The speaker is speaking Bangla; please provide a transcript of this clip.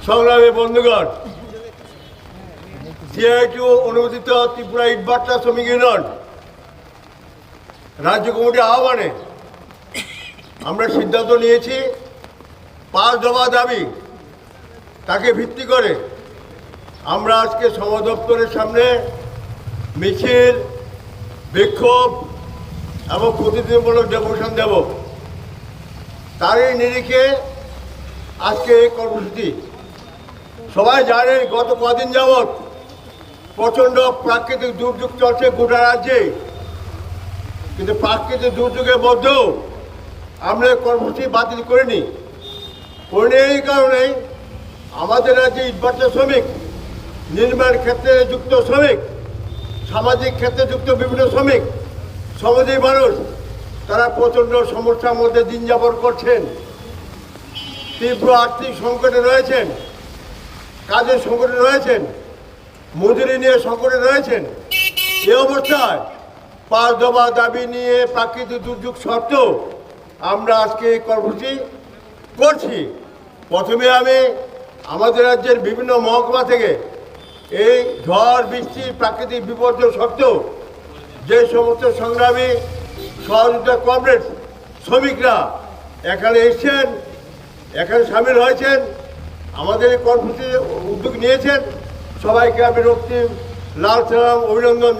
সংগ্রামী বন্ধুগণ, সিআইটিইউ অনুমোদিত ত্রিপুরা ইটভাটা শ্রমিক ইউনিয়ন রাজ্য কমিটির আহ্বানে আমরা সিদ্ধান্ত নিয়েছি 5 দফা দাবি তাকে ভিত্তি করে আমরা আজকে শ্রম দপ্তরের সামনে মিছিল, বিক্ষোভ এবং প্রতিনিধিমূলক ডেপুটেশন দেব। তারই নিরিখে আজকে এই কর্মসূচি। সবাই জানেন গত কদিন যাবৎ প্রচণ্ড প্রাকৃতিক দুর্যোগ চলছে গোটা রাজ্যে, কিন্তু প্রাকৃতিক দুর্যোগের মধ্যেও আমরা কর্মসূচি বাতিল করিনি। এই কারণেই আমাদের রাজ্যে ইটভাটা শ্রমিক, নির্মাণ ক্ষেত্রে যুক্ত শ্রমিক, সামাজিক ক্ষেত্রে যুক্ত বিভিন্ন শ্রমিক, শ্রমজীবী মানুষ তারা প্রচণ্ড সমস্যার মধ্যে দিন যাপন করছেন। তীব্র আর্থিক সংকটে রয়েছেন, কাজের সংকটে রয়েছেন, মজুরি নিয়ে সংকটে রয়েছেন। এই অবস্থায় 5 দফা দাবি নিয়ে প্রাকৃতিক দুর্যোগ সত্ত্বেও আমরা আজকে এই কর্মসূচি করছি। প্রথমে আমি আমাদের রাজ্যের বিভিন্ন মহকুমা থেকে এই ঝড় বৃষ্টি প্রাকৃতিক বিপর্যয় সত্ত্বেও যে সমস্ত সংগ্রামী সহযোগিতা কমরেড শ্রমিকরা এখানে এসেছেন, এখানে সামিল হয়েছেন, আমাদের এই কর্মসূচি উদ্যোগ নিয়েছেন, সবাইকে আমি রক্তিম লাল সালাম অভিনন্দন।